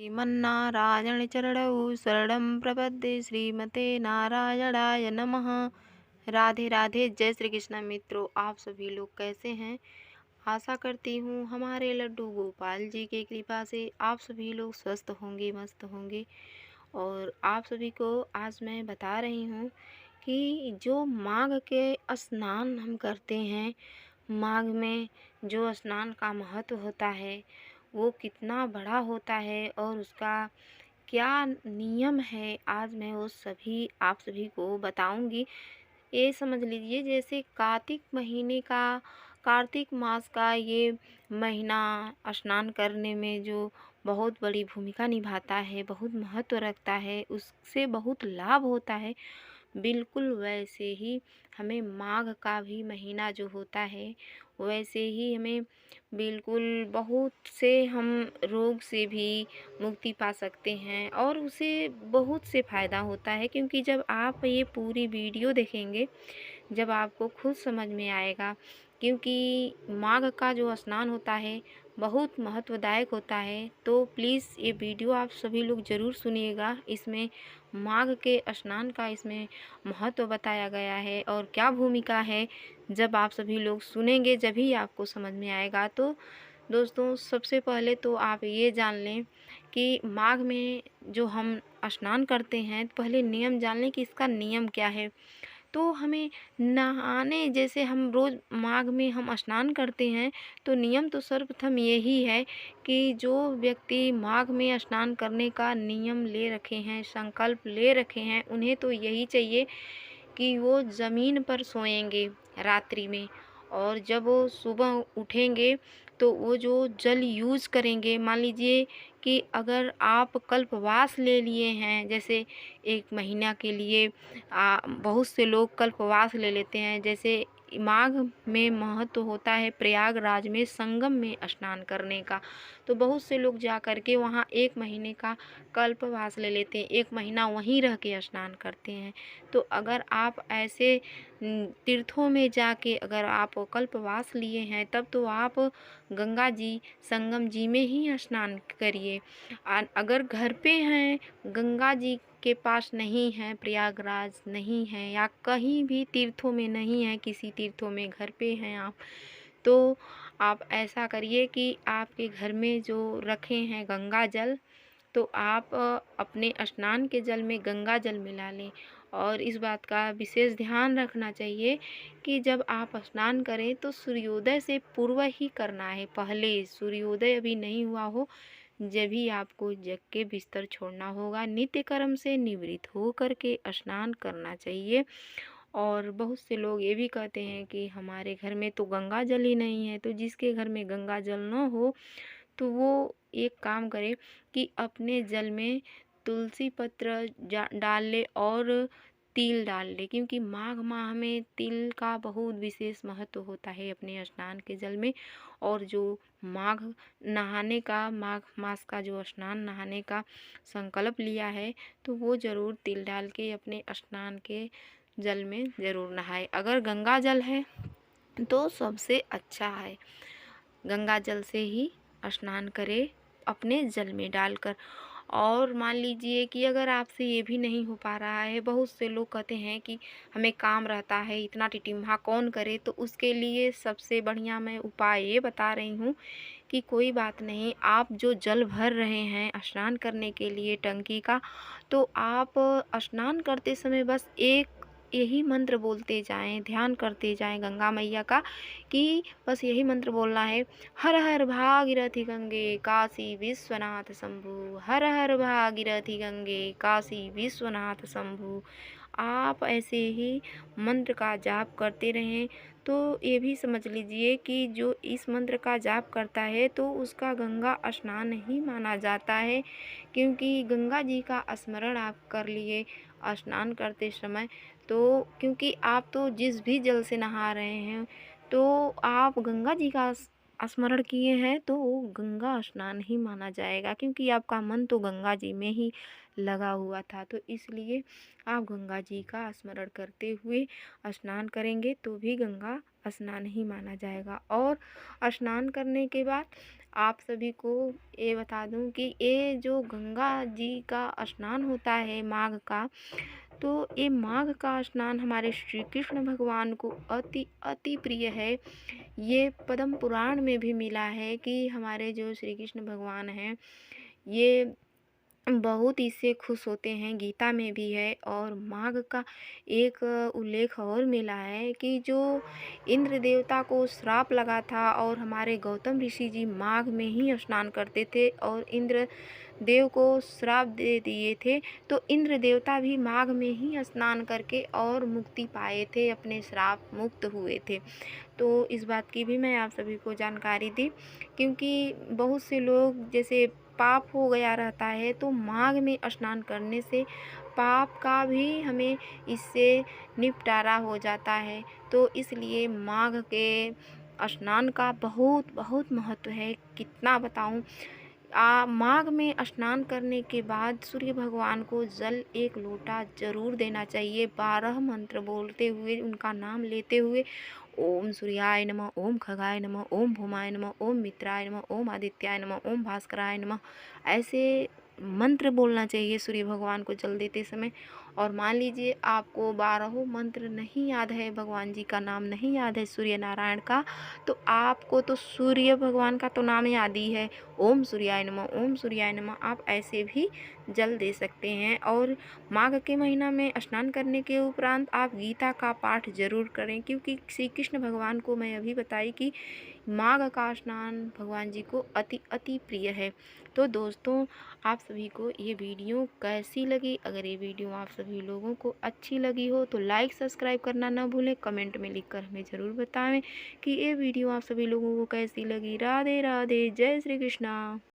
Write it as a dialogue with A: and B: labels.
A: श्रीमन्नारायण चरणौ शरणं प्रपद्ये श्रीमते नारायणाय नमः। राधे राधे। जय श्री कृष्ण। मित्रों, आप सभी लोग कैसे हैं? आशा करती हूँ हमारे लड्डू गोपाल जी की कृपा से आप सभी लोग स्वस्थ होंगे, मस्त होंगे। और आप सभी को आज मैं बता रही हूँ कि जो माघ के स्नान हम करते हैं, माघ में जो स्नान का महत्व होता है वो कितना बड़ा होता है और उसका क्या नियम है, आज मैं वो सभी आप सभी को बताऊंगी। ये समझ लीजिए, जैसे कार्तिक मास का ये महीना स्नान करने में जो बहुत बड़ी भूमिका निभाता है, बहुत महत्व रखता है, उससे बहुत लाभ होता है, बिल्कुल वैसे ही हमें माघ का भी महीना जो होता है वैसे ही हमें बिल्कुल बहुत से हम रोग से भी मुक्ति पा सकते हैं और उसे बहुत से फ़ायदा होता है। क्योंकि जब आप ये पूरी वीडियो देखेंगे, जब आपको खुद समझ में आएगा, क्योंकि माघ का जो स्नान होता है बहुत महत्वदायक होता है। तो प्लीज़ ये वीडियो आप सभी लोग ज़रूर सुनिएगा। इसमें माघ के स्नान का इसमें महत्व बताया गया है और क्या भूमिका है, जब आप सभी लोग सुनेंगे जब ही आपको समझ में आएगा। तो दोस्तों, सबसे पहले तो आप ये जान लें कि माघ में जो हम स्नान करते हैं, पहले नियम जान लें कि इसका नियम क्या है। तो हमें नहाने, जैसे हम रोज़ माघ में हम स्नान करते हैं, तो नियम तो सर्वप्रथम यही है कि जो व्यक्ति माघ में स्नान करने का नियम ले रखे हैं, संकल्प ले रखे हैं, उन्हें तो यही चाहिए कि वो ज़मीन पर सोएंगे रात्रि में, और जब वो सुबह उठेंगे तो वो जो जल यूज़ करेंगे, मान लीजिए कि अगर आप कल्पवास ले लिए हैं, जैसे 1 महीना के लिए बहुत से लोग कल्पवास ले लेते हैं। जैसे माघ में महत्व होता है प्रयागराज में संगम में स्नान करने का, तो बहुत से लोग जा कर के वहाँ 1 महीने का कल्पवास ले लेते हैं, 1 महीना वहीं रह के स्नान करते हैं। तो अगर आप ऐसे तीर्थों में जाके अगर आप कल्पवास लिए हैं, तब तो आप गंगा जी, संगम जी में ही स्नान करिए। अगर घर पे हैं, गंगा जी के पास नहीं है, प्रयागराज नहीं है, या कहीं भी तीर्थों में नहीं है, किसी तीर्थों में घर पे हैं आप, तो आप ऐसा करिए कि आपके घर में जो रखे हैं गंगा जल, तो आप अपने स्नान के जल में गंगा जल मिला लें। और इस बात का विशेष ध्यान रखना चाहिए कि जब आप स्नान करें तो सूर्योदय से पूर्व ही करना है। पहले सूर्योदय अभी नहीं हुआ हो, जब भी आपको जग के बिस्तर छोड़ना होगा, नित्य कर्म से निवृत्त हो करके स्नान करना चाहिए। और बहुत से लोग ये भी कहते हैं कि हमारे घर में तो गंगा जल ही नहीं है। तो जिसके घर में गंगा जल न हो, तो वो एक काम करे कि अपने जल में तुलसी पत्र डाल ले और तिल डाल ले, क्योंकि माघ माह में तिल का बहुत विशेष महत्व होता है अपने स्नान के जल में। और जो माघ नहाने का, माघ मास का जो स्नान नहाने का संकल्प लिया है, तो वो ज़रूर तिल डाल के अपने स्नान के जल में ज़रूर नहाए। अगर गंगा जल है तो सबसे अच्छा है, गंगा जल से ही स्नान करें अपने जल में डालकर। और मान लीजिए कि अगर आपसे ये भी नहीं हो पा रहा है, बहुत से लोग कहते हैं कि हमें काम रहता है, इतना टिटिम्हा कौन करे, तो उसके लिए सबसे बढ़िया मैं उपाय ये बता रही हूँ कि कोई बात नहीं, आप जो जल भर रहे हैं स्नान करने के लिए टंकी का, तो आप स्नान करते समय बस एक यही मंत्र बोलते जाएं, ध्यान करते जाएं गंगा मैया का, कि बस यही मंत्र बोलना है, हर हर भागीरथी गंगे काशी विश्वनाथ शंभु, हर हर भागीरथी गंगे काशी विश्वनाथ शंभु। आप ऐसे ही मंत्र का जाप करते रहें। तो ये भी समझ लीजिए कि जो इस मंत्र का जाप करता है तो उसका गंगा स्नान ही माना जाता है, क्योंकि गंगा जी का स्मरण आप कर लिए स्नान करते समय। तो क्योंकि आप तो जिस भी जल से नहा रहे हैं, तो आप गंगा जी का स्मरण किए हैं, तो वो गंगा स्नान ही माना जाएगा, क्योंकि आपका मन तो गंगा जी में ही लगा हुआ था। तो इसलिए आप गंगा जी का स्मरण करते हुए स्नान करेंगे तो भी गंगा स्नान ही माना जाएगा। और स्नान करने के बाद आप सभी को ये बता दूं कि ये जो गंगा जी का स्नान होता है माघ का, तो ये माघ का स्नान हमारे श्री कृष्ण भगवान को अति अति प्रिय है। ये पद्म पुराण में भी मिला है कि हमारे जो श्री कृष्ण भगवान हैं ये बहुत इससे खुश होते हैं, गीता में भी है। और माघ का एक उल्लेख और मिला है कि जो इंद्र देवता को श्राप लगा था और हमारे गौतम ऋषि जी माघ में ही स्नान करते थे और इंद्र देव को श्राप दे दिए थे, तो इंद्र देवता भी माघ में ही स्नान करके और मुक्ति पाए थे, अपने श्राप मुक्त हुए थे। तो इस बात की भी मैं आप सभी को जानकारी दी, क्योंकि बहुत से लोग जैसे पाप हो गया रहता है तो माघ में स्नान करने से पाप का भी हमें इससे निपटारा हो जाता है। तो इसलिए माघ के स्नान का बहुत बहुत महत्व है, कितना बताऊं। माघ में स्नान करने के बाद सूर्य भगवान को जल 1 लोटा जरूर देना चाहिए, 12 मंत्र बोलते हुए, उनका नाम लेते हुए। ओम सूर्याय नमः, ओम खगाय नमः, ओम भूमाय नमः, ओम मित्राय नमः, ओम आदित्याय नमः, ओम भास्कराय नमः, ऐसे मंत्र बोलना चाहिए सूर्य भगवान को जल देते समय। और मान लीजिए आपको 12 मंत्र नहीं याद है, भगवान जी का नाम नहीं याद है सूर्य नारायण का, तो आपको तो सूर्य भगवान का तो नाम याद ही है, ओम सूर्याय नमः, ओम सूर्याय नमः, आप ऐसे भी जल दे सकते हैं। और माघ के महीना में स्नान करने के उपरांत आप गीता का पाठ जरूर करें, क्योंकि श्री कृष्ण भगवान को मैं अभी बताई कि माघ का स्नान भगवान जी को अति अति प्रिय है। तो दोस्तों, आप सभी को ये वीडियो कैसी लगी? अगर ये वीडियो आप सभी लोगों को अच्छी लगी हो तो लाइक सब्सक्राइब करना ना भूलें, कमेंट में लिखकर हमें ज़रूर बताएं कि ये वीडियो आप सभी लोगों को कैसी लगी। राधे राधे, जय श्री कृष्णा।